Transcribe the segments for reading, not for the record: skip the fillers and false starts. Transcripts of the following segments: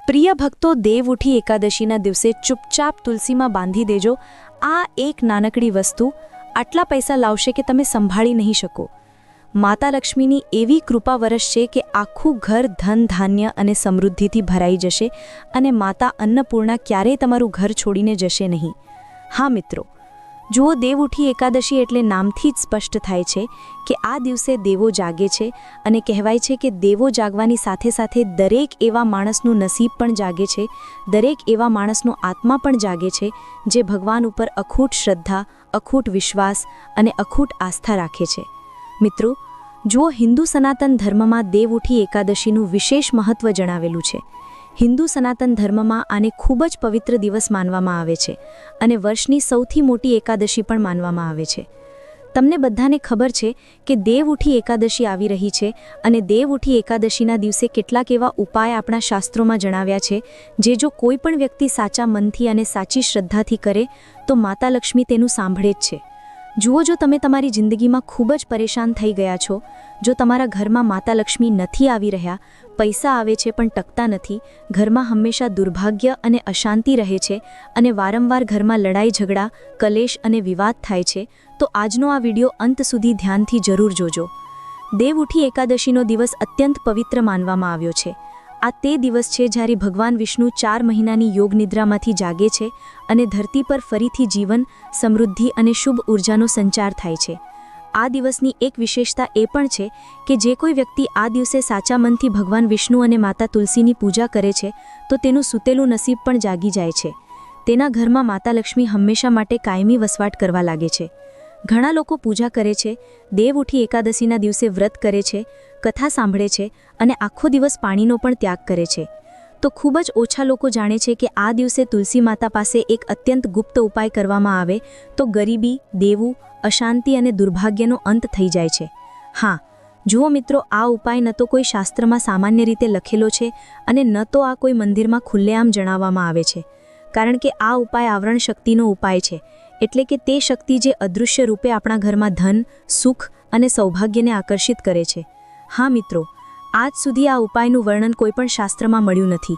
પ્રિય ભક્તો, દેવ ઉઠી એકાદશીના દિવસે ચૂપચાપ તુલસીમાં બાંધી દેજો આ એક નાનકડી વસ્તુ આટલા પૈસા લાવશે કે તમે સંભાળી નહીં શકો। માતા લક્ષ્મીની એવી કૃપા વરસશે કે આખું ઘર ધન ધાન્ય અને સમૃદ્ધિથી ભરાઈ જશે અને માતા અન્નપૂર્ણા ક્યારેય તમારું ઘર છોડીને જશે નહીં। હા મિત્રો, જુઓ, દેવ ઉઠી એકાદશી એટલે નામથી જ સ્પષ્ટ થાય છે કે આ દિવસે દેવો જાગે છે અને કહેવાય છે કે દેવો જાગવાની સાથે સાથે દરેક એવા માણસનું નસીબ પણ જાગે છે, દરેક એવા માણસનો આત્મા પણ જાગે છે જે ભગવાન ઉપર અખૂટ શ્રદ્ધા, અખૂટ વિશ્વાસ અને અખૂટ આસ્થા રાખે છે। મિત્રો, જુઓ, હિન્દુ સનાતન ધર્મમાં દેવ ઉઠી એકાદશીનું વિશેષ મહત્વ જણાવેલું છે। હિન્દુ સનાતન ધર્મમાં આને ખૂબ જ પવિત્ર દિવસ માનવામાં આવે છે અને વર્ષની સૌથી મોટી એકાદશી પણ માનવામાં આવે છે। તમને બધાને ખબર છે કે દેવ ઉઠી એકાદશી આવી રહી છે અને દેવ ઉઠી એકાદશીના દિવસે કેટલાક એવા ઉપાય આપણા શાસ્ત્રોમાં જણાવ્યા છે જે જો કોઈ પણ વ્યક્તિ સાચા મનથી અને સાચી શ્રદ્ધાથી કરે તો માતા લક્ષ્મી તેનું સાંભળે જ છે। જુઓ, જો તમે તમારી જિંદગીમાં ખૂબ જ પરેશાન થઈ ગયા છો, જો તમારા ઘરમાં માતા લક્ષ્મી નથી આવી રહ્યા, પૈસા આવે છે પણ ટકતા નથી, ઘરમાં હંમેશા દુર્ભાગ્ય અને અશાંતિ રહે છે અને વારંવાર ઘરમાં લડાઈ ઝઘડા, કલેશ અને વિવાદ થાય છે, તો આજનો આ વિડિયો અંત સુધી ધ્યાનથી જરૂર જોજો। દેવ ઉઠી એકાદશીનો દિવસ અત્યંત પવિત્ર માનવામાં આવ્યો છે। આ તે દિવસ છે જ્યારે ભગવાન વિષ્ણુ 4 મહિનાની યોગ નિદ્રામાંથી જાગે છે અને ધરતી પર ફરીથી જીવન, સમૃદ્ધિ અને શુભ ઉર્જાનો સંચાર થાય છે। આ દિવસની એક વિશેષતા એ પણ છે કે જે કોઈ વ્યક્તિ આ દિવસે સાચા મનથી ભગવાન વિષ્ણુ અને માતા તુલસીની પૂજા કરે છે તો તેનું સૂતેલું નસીબ પણ જાગી જાય છે। તેના ઘરમાં માતા લક્ષ્મી હંમેશા માટે કાયમી વસવાટ કરવા લાગે છે। ઘણા લોકો પૂજા કરે છે, દેવ ઉઠી એકાદશીના દિવસે વ્રત કરે છે, કથા સાંભળે છે અને આખો દિવસ પાણીનો પણ ત્યાગ કરે છે। તો ખૂબ જ ઓછા લોકો જાણે છે કે આ દિવસે તુલસી માતા પાસે એક અત્યંત ગુપ્ત ઉપાય કરવામાં આવે તો ગરીબી, દેવું, અશાંતિ અને દુર્ભાગ્યનો અંત થઈ જાય છે। હા, જુઓ મિત્રો, આ ઉપાય ન તો કોઈ શાસ્ત્રમાં સામાન્ય રીતે લખેલો છે અને ન તો આ કોઈ મંદિરમાં ખુલ્લેઆમ જણાવવામાં આવે છે, કારણ કે આ ઉપાય આવરણ શક્તિનો ઉપાય છે, એટલે કે તે શક્તિ જે અદૃશ્ય રૂપે આપણા ઘરમાં ધન, સુખ અને સૌભાગ્યને આકર્ષિત કરે છે। હા મિત્રો, આજ સુધી આ ઉપાયનું વર્ણન કોઈપણ શાસ્ત્રમાં મળ્યું નથી।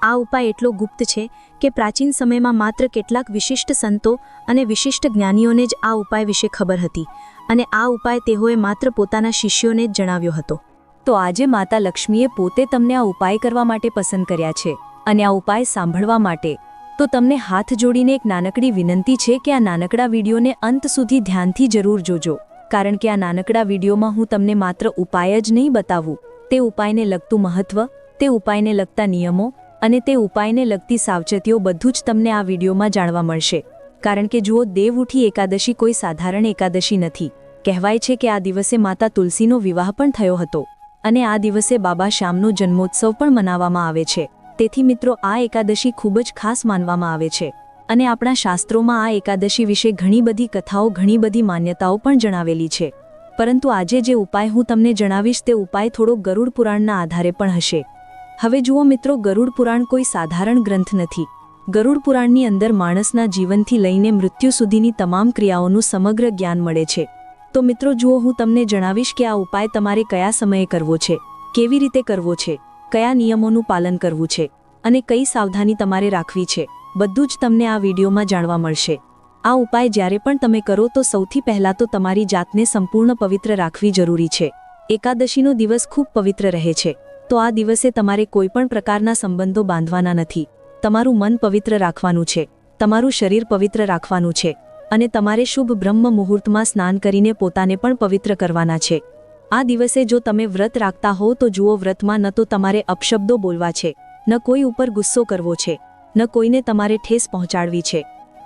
આ ઉપાય એટલો ગુપ્ત છે કે પ્રાચીન સમયમાં માત્ર કેટલાક વિશિષ્ટ સંતો અને વિશિષ્ટ જ્ઞાનીઓને જ આ ઉપાય વિશે ખબર હતી અને આ ઉપાય તેઓએ માત્ર પોતાના શિષ્યોને જ જણાવ્યો હતો। તો આજે માતા લક્ષ્મીએ પોતે તમને આ ઉપાય કરવા માટે પસંદ કર્યા છે અને આ ઉપાય સાંભળવા માટે તો તમને હાથ જોડીને એક નાનકડી વિનંતી છે કે આ નાનકડા વિડીયોને અંત સુધી ધ્યાનથી જરૂર જોજો, કારણ કે આ નાનકડા વિડીયોમાં હું તમને માત્ર ઉપાય જ નહીં બતાવું, તે ઉપાયને લગતું મહત્વ, તે ઉપાયને લગતા નિયમો અને તે ઉપાયને લગતી સાવચેતીઓ બધું જ તમને આ વિડીયોમાં જાણવા મળશે। કારણ કે જુઓ, દેવ ઉઠી એકાદશી કોઈ સાધારણ એકાદશી નથી। કહેવાય છે કે આ દિવસે માતા તુલસીનો વિવાહ પણ થયો હતો અને આ દિવસે બાબા શ્યામનો જન્મોત્સવ પણ મનાવવામાં આવે છે। તેથી મિત્રો, આ એકાદશી ખૂબ જ ખાસ માનવામાં આવે છે અને આપણા શાસ્ત્રોમાં આ એકાદશી વિશે ઘણી બધી કથાઓ, ઘણી બધી માન્યતાઓ પણ જણાવેલી છે। પરંતુ આજે જે ઉપાય હું તમને જણાવીશ તે ઉપાય થોડો ગરુડ પુરાણના આધારે પણ હશે। હવે જુઓ મિત્રો, ગરુડ પુરાણ કોઈ સાધારણ ગ્રંથ નથી। ગરુડ પુરાણની અંદર માણસના જીવનથી લઈને મૃત્યુ સુધીની તમામ ક્રિયાઓનું સમગ્ર જ્ઞાન મળે છે। તો મિત્રો જુઓ, હું તમને જણાવીશ કે આ ઉપાય તમારે કયા સમયે કરવો છે, કેવી રીતે કરવો છે, કયા નિયમોનું પાલન કરવું છે અને કઈ સાવધાની તમારે રાખવી છે, બધું જ તમને આ વિડીયોમાં જાણવા મળશે। આ ઉપાય જ્યારે પણ તમે કરો તો સૌથી પહેલાં તો તમારી જાતને સંપૂર્ણ પવિત્ર રાખવી જરૂરી છે। એકાદશીનો દિવસ ખૂબ પવિત્ર રહે છે, તો આ દિવસે તમારે કોઈપણ પ્રકારના સંબંધો બાંધવાના નથી। તમારું મન પવિત્ર રાખવાનું છે, તમારું શરીર પવિત્ર રાખવાનું છે અને તમારે શુભ બ્રહ્મ મુહૂર્તમાં સ્નાન કરીને પોતાને પણ પવિત્ર કરવાના છે। આ દિવસે જો તમે વ્રત રાખતા હો તો જુઓ, વ્રતમાં ન તો તમારે અપશબ્દો બોલવા છે, ન કોઈ ઉપર ગુસ્સો કરવો છે, ન કોઈને તમારે ઠેસ પહોંચાડવી છે।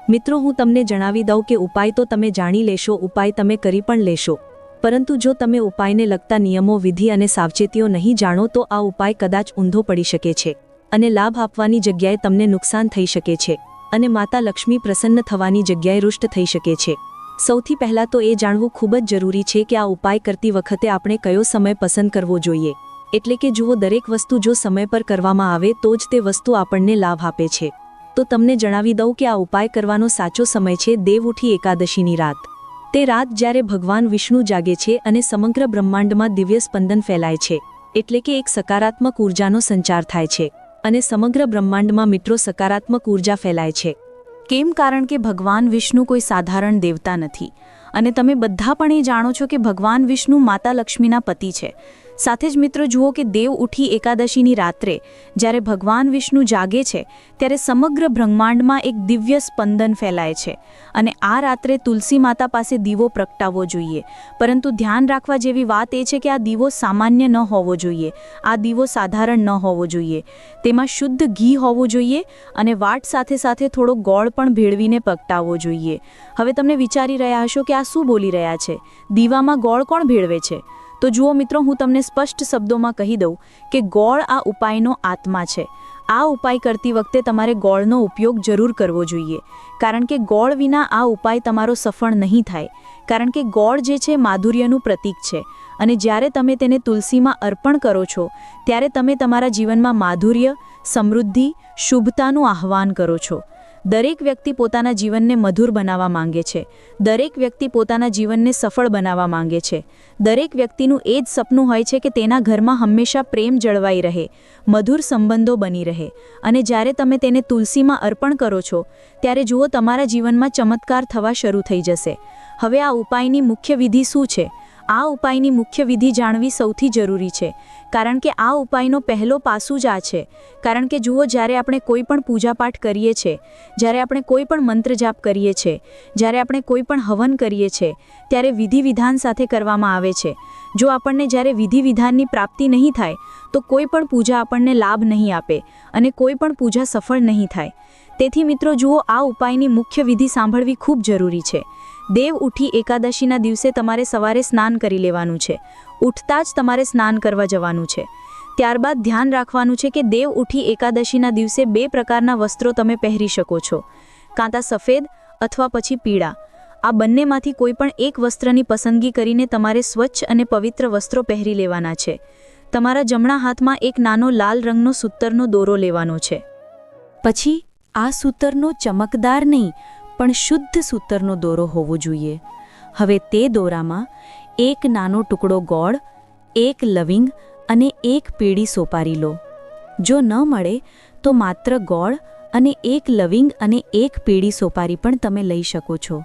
મિત્રો, હું તમને જણાવી દઉં કે ઉપાય તો તમે જાણી લેશો, ઉપાય તમે કરી પણ લેશો, પરંતુ જો તમે ઉપાયને લગતા નિયમો, વિધિ અને સાવચેતીઓ નહીં જાણો તો આ ઉપાય કદાચ ઊંધો પડી શકે છે અને લાભ આપવાની જગ્યાએ તમને નુકસાન થઈ શકે છે અને માતા લક્ષ્મી પ્રસન્ન થવાની જગ્યાએ રુષ્ટ થઈ શકે છે। સૌથી પહેલાં તો એ જાણવું ખૂબ જ જરૂરી છે કે આ ઉપાય કરતી વખતે આપણે કયો સમય પસંદ કરવો જોઈએ। એટલે કે જુઓ, દરેક વસ્તુ જો સમય પર કરવામાં આવે તો જ તે વસ્તુ આપણને લાભ આપે છે। તો તમને જણાવી દઉં કે આ ઉપાય કરવાનો સાચો સમય છે દેવ ઉઠી એકાદશીની રાત। તે રાત જ્યારે ભગવાન વિષ્ણુ જાગે છે અને સમગ્ર બ્રહ્માંડમાં દિવ્ય સ્પંદન ફેલાય છે, એટલે કે એક સકારાત્મક ઉર્જાનો સંચાર થાય છે અને સમગ્ર બ્રહ્માંડમાં મિત્રો સકારાત્મક ઉર્જા ફેલાય છે. કેમ? કારણ કે ભગવાન વિષ્ણુ કોઈ સાધારણ દેવતા નથી અને તમે બધા પણ એ જાણો છો કે ભગવાન વિષ્ણુ માતા લક્ષ્મીના પતિ છે. સાથે જ મિત્રો જુઓ કે દેવ ઉઠી એકાદશીની રાત્રે જ્યારે ભગવાન વિષ્ણુ જાગે છે ત્યારે સમગ્ર બ્રહ્માંડમાં એક દિવ્ય સ્પંદન ફેલાય છે અને આ રાત્રે તુલસી માતા પાસે દીવો પ્રગટાવવો જોઈએ. પરંતુ ધ્યાન રાખવા જેવી વાત એ છે કે આ દીવો સામાન્ય ન હોવો જોઈએ, આ દીવો સાધારણ ન હોવો જોઈએ. તેમાં શુદ્ધ ઘી હોવું જોઈએ અને વાટ સાથે સાથે થોડો ગોળ પણ ભેળવીને પ્રગટાવવો જોઈએ. હવે તમે વિચારી રહ્યા હશો કે આ શું બોલી રહ્યા છે? દીવામાં ગોળ કોણ ભેળવે છે? તો જુઓ મિત્રો, હું તમને સ્પષ્ટ શબ્દોમાં કહી દઉં કે ગોળ આ ઉપાયનો આત્મા છે. આ ઉપાય કરતી વખતે તમારે ગોળનો ઉપયોગ જરૂર કરવો જોઈએ, કારણ કે ગોળ વિના આ ઉપાય તમારો સફળ નહીં થાય. કારણ કે ગોળ જે છે માધુર્યનું પ્રતીક છે અને જ્યારે તમે તેને તુલસીમાં અર્પણ કરો છો ત્યારે તમે તમારા જીવનમાં માધુર્ય, સમૃદ્ધિ, શુભતાનું આહ્વાન કરો છો. દરેક વ્યક્તિ પોતાના જીવનને મધુર બનાવવા માંગે છે. દરેક વ્યક્તિ પોતાના જીવનને સફળ બનાવવા માંગે છે. દરેક વ્યક્તિનું એ જ સપનું હોય છે કે તેના ઘરમાં હંમેશા પ્રેમ જળવાઈ રહે, મધુર સંબંધો બની રહે. અને જ્યારે તમે તેને તુલસીમાં અર્પણ કરો છો ત્યારે જુઓ તમારા જીવનમાં ચમત્કાર થવા શરૂ થઈ જશે. હવે આ ઉપાયની મુખ્ય વિધિ શું છે? આ ઉપાયની મુખ્ય વિધિ જાણવી સૌથી જરૂરી છે, કારણ કે આ ઉપાયનો પહેલો પાસું જ આ છે. કારણ કે જુઓ, જ્યારે આપણે કોઈ પણ પૂજાપાઠ કરીએ છીએ, જ્યારે આપણે કોઈ પણ મંત્ર જાપ કરીએ છીએ, જ્યારે આપણે કોઈ પણ હવન કરીએ છીએ, ત્યારે વિધિ વિધાન સાથે કરવામાં આવે છે. જો આપણને જ્યારે વિધિ વિધાનની પ્રાપ્તિ નહીં થાય તો કોઈ પણ પૂજા આપણને લાભ નહીં આપે અને કોઈ પણ પૂજા સફળ નહીં થાય. તેથી મિત્રો જુઓ, આ ઉપાયની મુખ્ય વિધિ સાંભળવી ખૂબ જરૂરી છે. દેવ ઉઠી એકાદશીના દિવસે તમારે સવારે સ્નાન કરી લેવાનું છે. ઉઠતા જ તમારે સ્નાન કરવા જવાનું છે. ત્યારબાદ ધ્યાન રાખવાનું છે કે દેવ ઉઠી એકાદશીના દિવસે 2 પ્રકારના વસ્ત્રો તમે પહેરી શકો છો, કાં તો સફેદ અથવા પછી પીળા. આ બંનેમાંથી કોઈ પણ એક વસ્ત્રની પસંદગી કરીને તમારે સ્વચ્છ અને પવિત્ર વસ્ત્રો પહેરી લેવાના છે. તમારા જમણા હાથમાં એક નાનો લાલ રંગનો સૂતરનો દોરો લેવાનો છે. પછી આ સૂતરનો ચમકદાર નહીં પણ શુદ્ધ સૂતરનો દોરો હોવો જોઈએ. હવે તે દોરામાં એક નાનો ટુકડો ગોળ, એક લવિંગ અને એક પીળી સોપારી લો. જો ન મળે તો માત્ર ગોળ અને એક લવિંગ અને એક પીળી સોપારી પણ તમે લઈ શકો છો.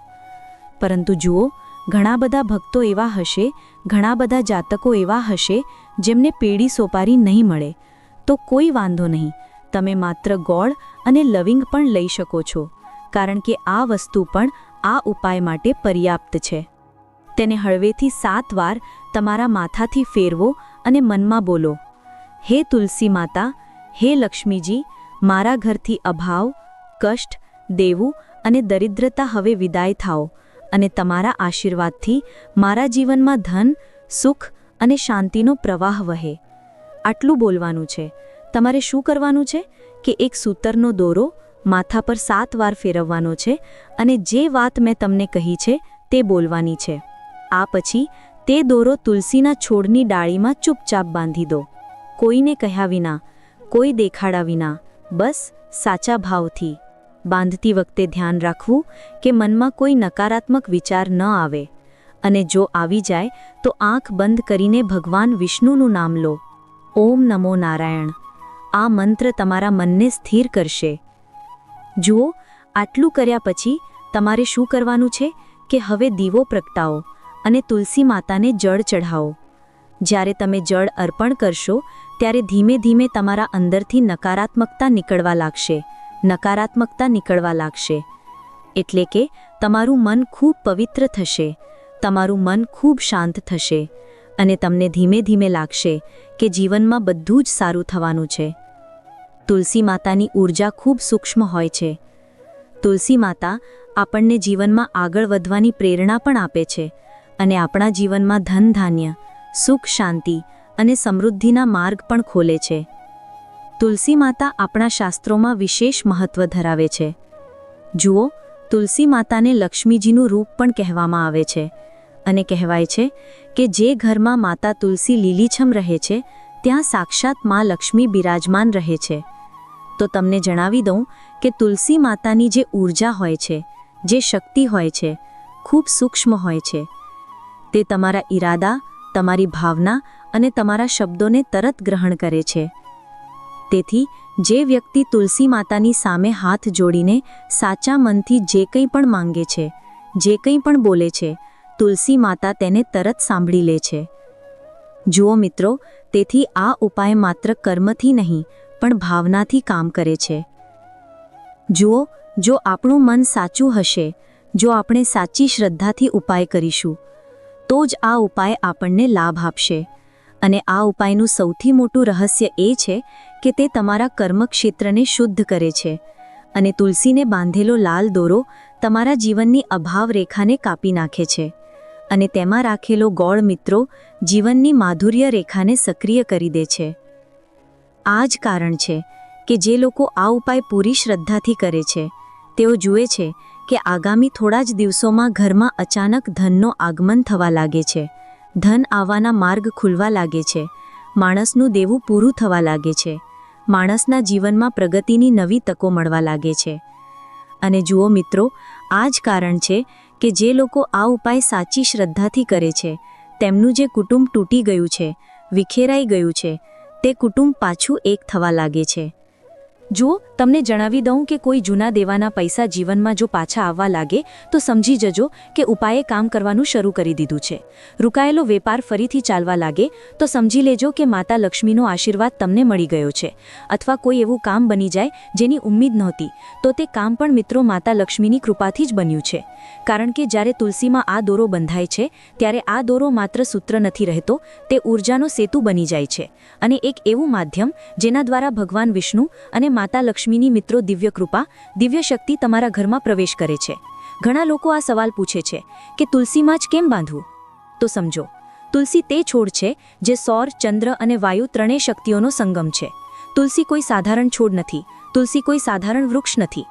પરંતુ જુઓ, ઘણા બધા ભક્તો એવા હશે, ઘણા બધા જાતકો એવા હશે જેમને પીળી સોપારી નહીં મળે. તો કોઈ વાંધો નહીં, તમે માત્ર ગોળ અને લવિંગ પણ લઈ શકો છો, કારણ કે આ વસ્તુ પણ આ ઉપાય માટે પર્યાપ્ત છે. તેને હળવેથી 7 વાર તમારા માથાથી ફેરવો અને મનમાં બોલો, હે તુલસી માતા, હે લક્ષ્મીજી, મારા ઘરથી અભાવ, કષ્ટ, દેવું અને દરિદ્રતા હવે વિદાય થાઓ અને તમારા આશીર્વાદથી મારા જીવનમાં ધન, સુખ અને શાંતિનો પ્રવાહ વહે. આટલું બોલવાનું છે. તમારે શું કરવાનું છે કે એક સૂતરનો દોરો માથા પર 7 વાર ફેરવવાનો છે અને જે વાત મેં તમને કહી છે તે બોલવાની છે. આ પછી તે દોરો તુલસીના છોડની ડાળીમાં ચૂપચાપ બાંધી દો. કોઈને કહ્યા વિના, કોઈ દેખાડા વિના, બસ સાચા ભાવથી. બાંધતી વખતે ધ્યાન રાખવું કે મનમાં કોઈ નકારાત્મક વિચાર ન આવે અને જો આવી જાય તો આંખ બંધ કરીને ભગવાન વિષ્ણુનું નામ લો. ઓમ નમો નારાયણ. આ મંત્ર તમારા મનને સ્થિર કરશે. જુઓ, આટલું કર્યા પછી તમારે શું કરવાનું છે કે હવે દીવો પ્રગટાવો અને તુલસી માતાને જળ ચઢાવો. જ્યારે તમે જળ અર્પણ કરશો ત્યારે ધીમે ધીમે તમારા અંદરથી નકારાત્મકતા નીકળવા લાગશે. એટલે કે તમારું મન ખૂબ પવિત્ર થશે, તમારું મન ખૂબ શાંત થશે અને તમને ધીમે ધીમે લાગશે કે જીવનમાં બધું જ સારું થવાનું છે. તુલસી માતાની ઊર્જા ખૂબ સૂક્ષ્મ હોય છે. તુલસી માતા આપણને જીવનમાં આગળ વધવાની પ્રેરણા પણ આપે છે અને આપણા જીવનમાં ધન, ધાન્ય, સુખ, શાંતિ અને સમૃદ્ધિના માર્ગ પણ ખોલે છે. તુલસી માતા આપણા શાસ્ત્રોમાં વિશેષ મહત્વ ધરાવે છે. જુઓ, તુલસી માતાને લક્ષ્મીજીનું રૂપ પણ કહેવામાં આવે છે અને કહેવાય છે કે જે ઘરમાં માતા તુલસી લીલીછમ રહે છે ત્યાં સાક્ષાત માં લક્ષ્મી બિરાજમાન રહે છે. તો તમને જણાવી દઉં કે તુલસી માતાની જે ઊર્જા હોય છે, જે શક્તિ હોય છે, ખૂબ સૂક્ષ્મ હોય છે. તે તમારા ઈરાદા, તમારી ભાવના અને તમારા શબ્દોને તરત ગ્રહણ કરે છે. તેથી જે વ્યક્તિ તુલસી માતાની સામે હાથ જોડીને સાચા મનથી જે કંઈ પણ માંગે છે, જે કંઈ પણ બોલે છે, તુલસી માતા તેને તરત સાંભળી લે છે. જુઓ મિત્રો, તેથી આ ઉપાય માત્ર કર્મથી નહીં પણ ભાવનાથી કામ કરે છે. જુઓ, જો આપણું મન સાચું હશે, જો આપણે સાચી શ્રદ્ધાથી ઉપાય કરીશું, તો જ આ ઉપાય આપણને લાભ આપશે. અને આ ઉપાયનું સૌથી મોટું રહસ્ય એ છે કે તે તમારા કર્મક્ષેત્રને શુદ્ધ કરે છે અને તુલસીને બાંધેલો લાલ દોરો તમારા જીવનની અભાવ રેખાને કાપી નાખે છે અને તેમાં રાખેલો ગોળ મિત્રો જીવનની માધુર્ય રેખાને સક્રિય કરી દે છે. આ જ કારણ છે કે જે લોકો આ ઉપાય પૂરી શ્રદ્ધાથી કરે છે, તેઓ જુએ છે કે આગામી થોડા જ દિવસોમાં ઘરમાં અચાનક ધનનો આગમન થવા લાગે છે, ધન આવવાના માર્ગ ખુલવા લાગે છે, માણસનું દેવું પૂરું થવા લાગે છે, માણસના જીવનમાં પ્રગતિની નવી તકો મળવા લાગે છે. અને જુઓ મિત્રો, આ જ કારણ છે કે જે લોકો આ ઉપાય સાચી શ્રદ્ધાથી કરે છે, તેમનું જે કુટુંબ તૂટી ગયું છે, વિખેરાઈ ગયું છે, તે કુટુંબ પાછું એક થવા લાગે છે. જો તમને જણાવી દઉં કે કોઈ જૂના દેવાના પૈસા જીવનમાં જો પાછા આવવા લાગે તો સમજી જજો કે ઉપાયે કામ કરવાનું શરૂ કરી દીધું છે. રૂકાયેલો વેપાર ફરીથી ચાલવા લાગે તો સમજી લેજો કે માતા લક્ષ્મીનો આશીર્વાદ તમને મળી ગયો છે. અથવા કોઈ એવું કામ બની જાય જેની ઉમ્મીદ નહોતી, તો તે કામ પણ મિત્રો માતા લક્ષ્મીની કૃપાથી જ બન્યું છે. કારણ કે જ્યારે તુલસીમાં આ દોરો બંધાય છે, ત્યારે આ દોરો માત્ર સૂત્ર નથી રહેતો, તે ઊર્જાનો સેતુ બની જાય છે અને એક એવું માધ્યમ જેના દ્વારા ભગવાન વિષ્ણુ અને માતા લક્ષ્મીની મિત્રો દિવ્ય કૃપા, દિવ્ય શક્તિ તમારા ઘરમાં પ્રવેશ કરે છે. ઘણા લોકો આ સવાલ પૂછે છે કે તુલસીમાં જ કેમ બાંધવું? તો સમજો, તુલસી તે છોડ છે જે સૌર, ચંદ્ર અને વાયુ ત્રણેય શક્તિઓનો સંગમ છે. તુલસી કોઈ સાધારણ છોડ નથી, તુલસી કોઈ સાધારણ વૃક્ષ નથી.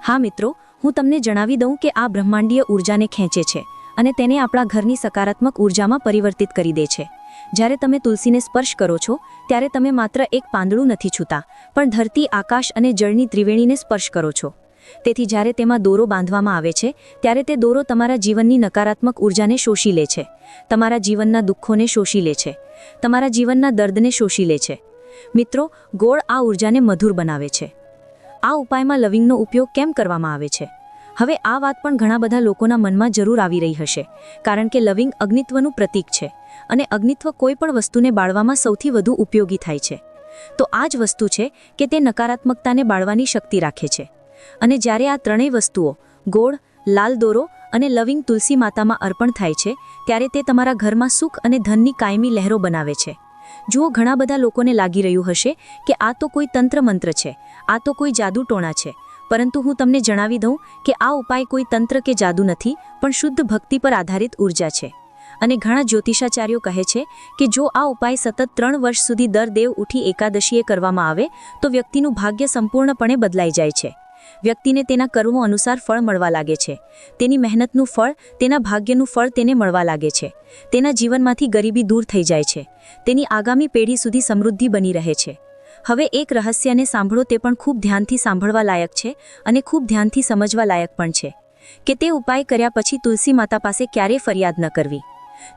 હા મિત્રો, હું તમને જણાવી દઉં કે આ બ્રહ્માંડીય ઊર્જાને ખેંચે છે અને તેને આપણા ઘરની સકારાત્મક ઊર્જામાં પરિવર્તિત કરી દે છે. જ્યારે તમે તુલસીને સ્પર્શ કરો છો, ત્યારે તમે માત્ર એક પાંદડું નથી છૂતા, પણ ધરતી, આકાશ અને જળની ત્રિવેણીને સ્પર્શ કરો છો. તેથી જ્યારે તેમાં દોરો બાંધવામાં આવે છે, ત્યારે તે દોરો તમારા જીવનની નકારાત્મક ઊર્જાને શોષી લે છે, તમારા જીવનના દુઃખોને શોષી લે છે, તમારા જીવનના દર્દને શોષી લે છે. મિત્રો, ગોળ આ ઊર્જાને મધુર બનાવે છે. આ ઉપાયમાં લવિંગનો ઉપયોગ કેમ કરવામાં આવે છે? હવે આ વાત પણ ઘણા બધા લોકોના મનમાં જરૂર આવી રહી હશે, કારણ કે લવિંગ અગ્નિત્વનું પ્રતીક છે અને અગ્નિત્વ કોઈ પણ વસ્તુને બાળવામાં સૌથી વધુ ઉપયોગી થાય છે. તો આ જ વસ્તુ છે કે તે નકારાત્મકતાને બાળવાની શક્તિ રાખે છે. અને જ્યારે આ ત્રણેય વસ્તુઓ ગોળ, લાલ દોરો અને લવિંગ તુલસી માતામાં અર્પણ થાય છે, ત્યારે તે તમારા ઘરમાં સુખ અને ધનની કાયમી લહેરો બનાવે છે. જુઓ, ઘણા બધા લોકોને લાગી રહ્યું હશે કે આ તો કોઈ તંત્ર મંત્ર છે, આ તો કોઈ જાદુ ટોણા છે. પરંતુ હું તમને જણાવી દઉં કે આ ઉપાય કોઈ તંત્ર કે જાદુ નથી, પણ શુદ્ધ ભક્તિ પર આધારિત ઊર્જા છે. અને ઘણા જ્યોતિષાચાર્યો કહે છે કે જો આ ઉપાય સતત 3 વર્ષ સુધી દર દેવ ઉઠી એકાદશીએ કરવામાં આવે તો વ્યક્તિનું ભાગ્ય સંપૂર્ણપણે બદલાઈ જાય છે. વ્યક્તિને તેના કર્મો અનુસાર ફળ મળવા લાગે છે. તેની મહેનતનું ફળ, તેના ભાગ્યનું ફળ તેને મળવા લાગે છે. તેના જીવનમાંથી ગરીબી દૂર થઈ જાય છે. તેની આગામી પેઢી સુધી સમૃદ્ધિ બની રહે છે. હવે એક રહસ્યને સાંભળો, તે પણ ખૂબ ધ્યાનથી સાંભળવા લાયક છે અને ખૂબ ધ્યાનથી સમજવા લાયક પણ છે કે તે ઉપાય કર્યા પછી તુલસી માતા પાસે ક્યારેય ફરિયાદ ન કરવી.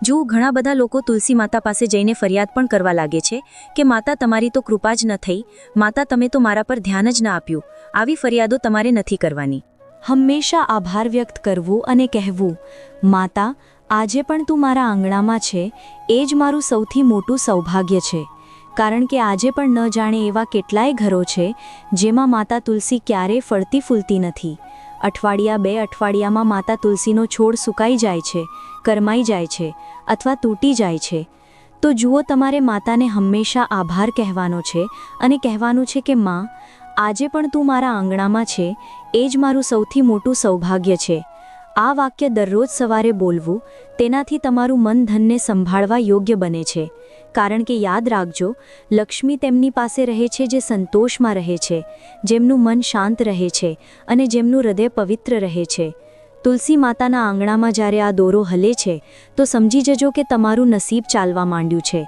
જો ઘણા બધા લોકો તુલસી માતા પાસે જઈને ફરિયાદ પણ કરવા લાગે છે કે માતા, તમારી તો કૃપા જ ન થઈ, માતા તમે તો મારા પર ધ્યાન જ ન આપ્યું. આવી ફરિયાદો તમારે નથી કરવાની. હંમેશા આભાર વ્યક્ત કરવું અને કહેવું, માતા, આજે પણ તું મારા આંગણામાં છે, એ જ મારું સૌથી મોટું સૌભાગ્ય છે. કારણ કે આજે પણ ન જાણે એવા કેટલાય ઘરો છે જેમાં માતા તુલસી ક્યારેય ફળતી ફૂલતી નથી. અઠવાડિયા 2 અઠવાડિયામાં માતા તુલસીનો છોડ સુકાઈ જાય છે, કરમાઈ જાય છે અથવા તૂટી જાય છે. તો જુઓ, તમારે માતાને હંમેશા આભાર કહેવાનો છે અને કહેવાનું છે કે માં, આજે પણ તું મારા આંગણામાં છે, એ જ મારું સૌથી મોટું સૌભાગ્ય છે. આ વાક્ય દરરોજ સવારે બોલવું, તેનાથી તમારું મન ધનને સંભાળવા યોગ્ય બને છે. કારણ કે યાદ રાખજો, લક્ષ્મી તેમની પાસે રહે છે જે સંતોષમાં રહે છે, જેમનું મન શાંત રહે છે અને જેમનું હૃદય પવિત્ર રહે છે. તુલસી માતાના આંગણામાં જ્યારે આ દોરો હલે છે તો સમજી જજો કે તમારું નસીબ ચાલવા માંડ્યું છે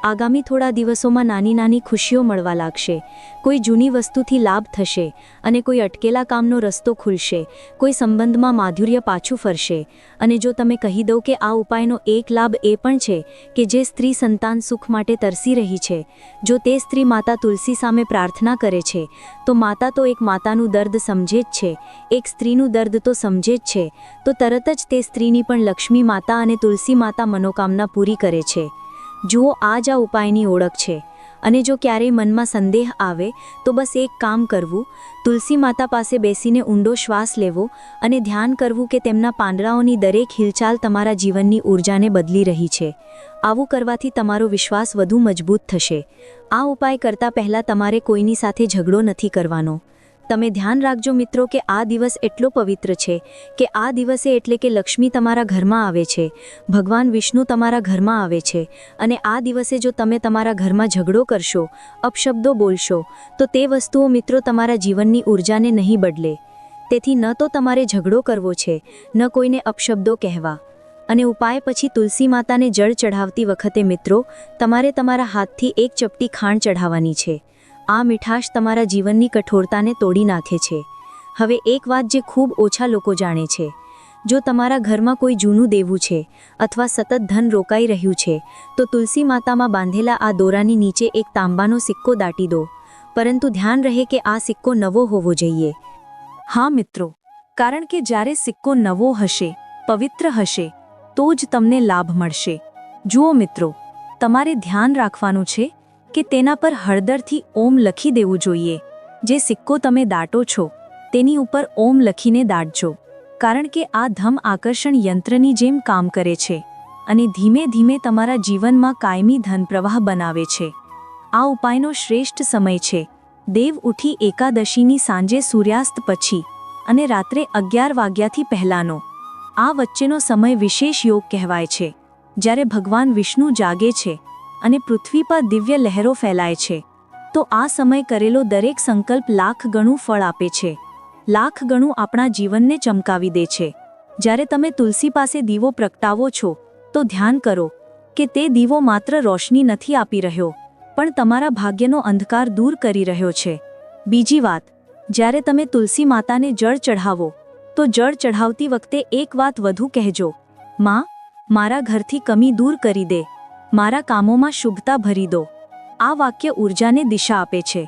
આગામી થોડા દિવસોમાં નાની નાની ખુશીઓ મળવા લાગશે, કોઈ જૂની વસ્તુથી લાભ થશે અને કોઈ અટકેલા કામનો રસ્તો ખુલશે, કોઈ સંબંધમાં માધુર્ય પાછું ફરશે. અને જો તમે કહી દો કે આ ઉપાયનો એક લાભ એ પણ છે કે જે સ્ત્રી સંતાન સુખ માટે તરસી રહી છે, જો તે સ્ત્રી માતા તુલસી સામે પ્રાર્થના કરે છે, તો માતા તો એક માતાનું દર્દ સમજે જ છે, એક સ્ત્રીનું દર્દ તો સમજે જ છે, તો તરત જ તે સ્ત્રીની પણ લક્ષ્મી માતા અને તુલસી માતા મનોકામના પૂરી કરે છે. જુઓ, આ જ આ ઉપાયની ઓળખ છે. અને જો ક્યારેય મનમાં સંદેહ આવે તો બસ એક કામ કરવું, તુલસી માતા પાસે બેસીને ઊંડો શ્વાસ લેવો અને ધ્યાન કરવું કે તેમના પાંદડાઓની દરેક હિલચાલ તમારા જીવનની ઊર્જાને બદલી રહી છે. આવું કરવાથી તમારો વિશ્વાસ વધુ મજબૂત થશે. આ ઉપાય કરતાં પહેલાં તમારે કોઈની સાથે ઝઘડો નથી કરવાનો. તમે ધ્યાન રાખજો મિત્રો કે આ દિવસ એટલો પવિત્ર છે કે આ દિવસે એટલે કે લક્ષ્મી તમારા ઘરમાં આવે છે, ભગવાન વિષ્ણુ તમારા ઘરમાં આવે છે. અને આ દિવસે જો તમે તમારા ઘરમાં ઝઘડો કરશો, અપશબ્દો બોલશો, તો તે વસ્તુઓ મિત્રો તમારા જીવનની ઊર્જાને નહીં બદલે. તેથી ન તો તમારે ઝઘડો કરવો છે, ન કોઈને અપશબ્દો કહેવા. અને ઉપાય પછી તુલસી માતાને જળ ચઢાવતી વખતે મિત્રો તમારે તમારા હાથથી એક ચપટી ખાંડ ચઢાવવાની છે. આ મીઠાશ તમારા જીવનની કઠોરતાને તોડી નાખે છે. હવે એક વાત જે ખૂબ ઓછા લોકો જાણે છે, જો તમારા ઘરમાં કોઈ જૂનું દેવું છે અથવા સતત ધન રોકાઈ રહ્યું છે, તો તુલસી માતામાં બાંધેલા આ દોરાની નીચે એક તાંબાનો સિક્કો દાટી દો, પરંતુ ધ્યાન રહે કે આ સિક્કો નવો હોવો જોઈએ. હા મિત્રો, કારણ કે જ્યારે સિક્કો નવો હશે, પવિત્ર હશે, તો જ તમને લાભ મળશે. જુઓ મિત્રો, તમારે ધ્યાન રાખવાનું છે કે તેના પર હળદરથી ઓમ લખી દેવું જોઈએ. જે સિક્કો તમે દાટો છો તેની ઉપર ઓમ લખીને દાટજો, કારણ કે આ ધમ આકર્ષણ યંત્રની જેમ કામ કરે છે અને ધીમે ધીમે તમારા જીવનમાં કાયમી ધનપ્રવાહ બનાવે છે. આ ઉપાયનો શ્રેષ્ઠ સમય છે દેવ ઉઠી એકાદશીની સાંજે સૂર્યાસ્ત પછી અને રાત્રે 11 વાગ્યાથી પહેલાંનો. આ વચ્ચેનો સમય વિશેષ યોગ કહેવાય છે, જ્યારે ભગવાન વિષ્ણુ જાગે છે અને પૃથ્વી પર દિવ્ય લહેરો ફેલાય છે. તો આ સમય કરેલો દરેક સંકલ્પ લાખ ગણું ફળ આપે છે, લાખ ગણું આપણા જીવનને ચમકાવી દે છે. જ્યારે તમે તુલસી પાસે દીવો પ્રગટાવો છો તો ધ્યાન કરો કે તે દીવો માત્ર રોશની નથી આપી રહ્યો, પણ તમારા ભાગ્યનો અંધકાર દૂર કરી રહ્યો છે. બીજી વાત, જ્યારે તમે તુલસી માતાને જળ ચઢાવો તો જળ ચઢાવતી વખતે એક વાત વધુ કહેજો, માં, મારા ઘરથી કમી દૂર કરી દે, મારા કામોમાં શુભતા ભરી દો. આ વાક્ય ઊર્જાને દિશા આપે છે.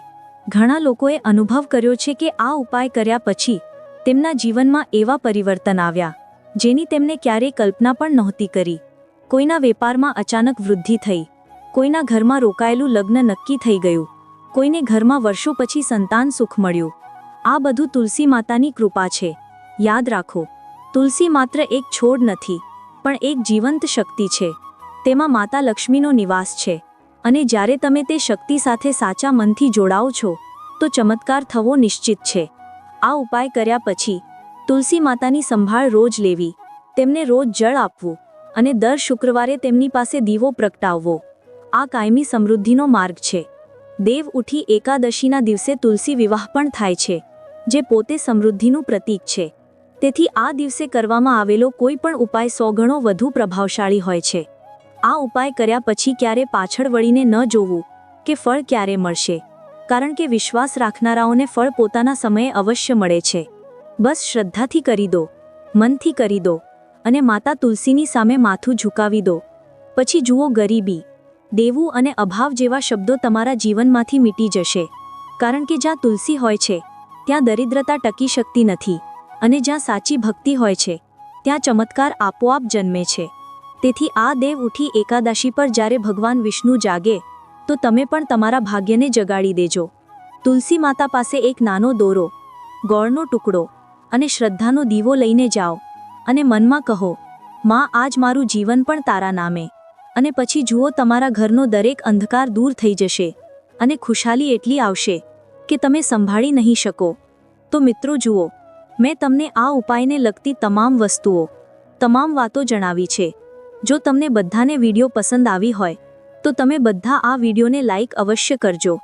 ઘણા લોકોએ અનુભવ કર્યો છે કે આ ઉપાય કર્યા પછી તેમના જીવનમાં એવા પરિવર્તન આવ્યા જેની તેમને ક્યારેય કલ્પના પણ નહોતી કરી. કોઈના વેપારમાં અચાનક વૃદ્ધિ થઈ, કોઈના ઘરમાં રોકાયેલું લગ્ન નક્કી થઈ ગયું, કોઈને ઘરમાં વર્ષો પછી સંતાન સુખ મળ્યું. આ બધું તુલસી માતાની કૃપા છે. યાદ રાખો, તુલસી માત્ર એક છોડ નથી, પણ એક જીવંત શક્તિ છે. તેમાં માતા લક્ષ્મીનો નિવાસ છે અને જ્યારે તમે તે શક્તિ સાથે સાચા મનથી જોડાઓ છો તો ચમત્કાર થવો નિશ્ચિત છે. આ ઉપાય કર્યા પછી તુલસી માતાની સંભાળ રોજ લેવી, તેમને રોજ જળ આપવું અને દર શુક્રવારે તેમની પાસે દીવો પ્રગટાવવો. આ કાયમી સમૃદ્ધિનો માર્ગ છે. દેવ ઉઠી એકાદશીના દિવસે તુલસી વિવાહ પણ થાય છે, જે પોતે સમૃદ્ધિનું પ્રતીક છે. તેથી આ દિવસે કરવામાં આવેલો કોઈ પણ ઉપાય 100 ગણો વધુ પ્રભાવશાળી હોય છે. આ ઉપાય કર્યા પછી ક્યારે પાછળ વળીને ન જોવું કે ફળ ક્યારે મળશે, કારણ કે વિશ્વાસ રાખનારાઓને ફળ પોતાના સમયે અવશ્ય મળે છે. બસ શ્રદ્ધાથી કરી દો, મનથી કરી દો અને માતા તુલસીની સામે માથું ઝુકાવી દો. પછી જુઓ, ગરીબી, દેવું અને અભાવ જેવા શબ્દો તમારા જીવનમાંથી મીટી જશે, કારણ કે જ્યાં તુલસી હોય છે ત્યાં દરિદ્રતા ટકી શકતી નથી અને જ્યાં સાચી ભક્તિ હોય છે ત્યાં ચમત્કાર આપોઆપ જન્મે છે. તેથી આ દેવ ઉઠી એકાદશી પર જ્યારે ભગવાન વિષ્ણુ જાગે તો તમે પણ તમારા ભાગ્યને જગાડી દેજો. તુલસી માતા પાસે એક નાનો દોરો, ગોળનો ટુકડો અને શ્રદ્ધાનો દીવો લઈને જાઓ અને મનમાં કહો, માં, આજ મારું જીવન પણ તારા નામે. અને પછી જુઓ, તમારા ઘરનો દરેક અંધકાર દૂર થઈ જશે અને ખુશાલી એટલી આવશે કે તમે સંભાળી નહીં શકો. તો મિત્રો જુઓ, મેં તમને આ ઉપાયને લગતી તમામ વસ્તુઓ, તમામ વાતો જણાવી છે. જો તમને બધાને વિડીયો પસંદ આવી હોય તો તમે બધા આ વિડીયોને લાઈક અવશ્ય કરજો.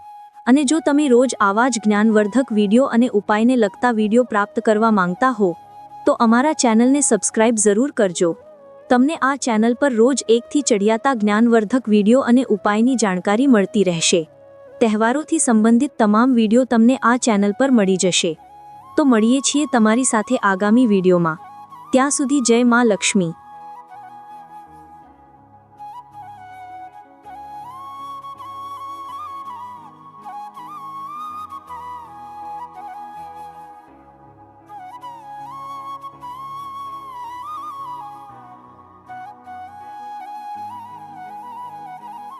અને જો તમે રોજ આવા જ જ્ઞાનવર્ધક વિડીયો અને ઉપાયને લગતા વિડીયો પ્રાપ્ત કરવા માંગતા હો તો અમારા ચેનલને સબસ્ક્રાઇબ જરૂર કરજો. તમને આ ચેનલ પર રોજ એકથી ચડિયાતા જ્ઞાનવર્ધક વિડીયો અને ઉપાયની જાણકારી મળતી રહેશે. તહેવારોથી સંબંધિત તમામ વિડીયો તમને આ ચેનલ પર મળી જશે. તો મળીએ છીએ તમારી સાથે આગામી વિડીયોમાં. ત્યાં સુધી જય માં લક્ષ્મી.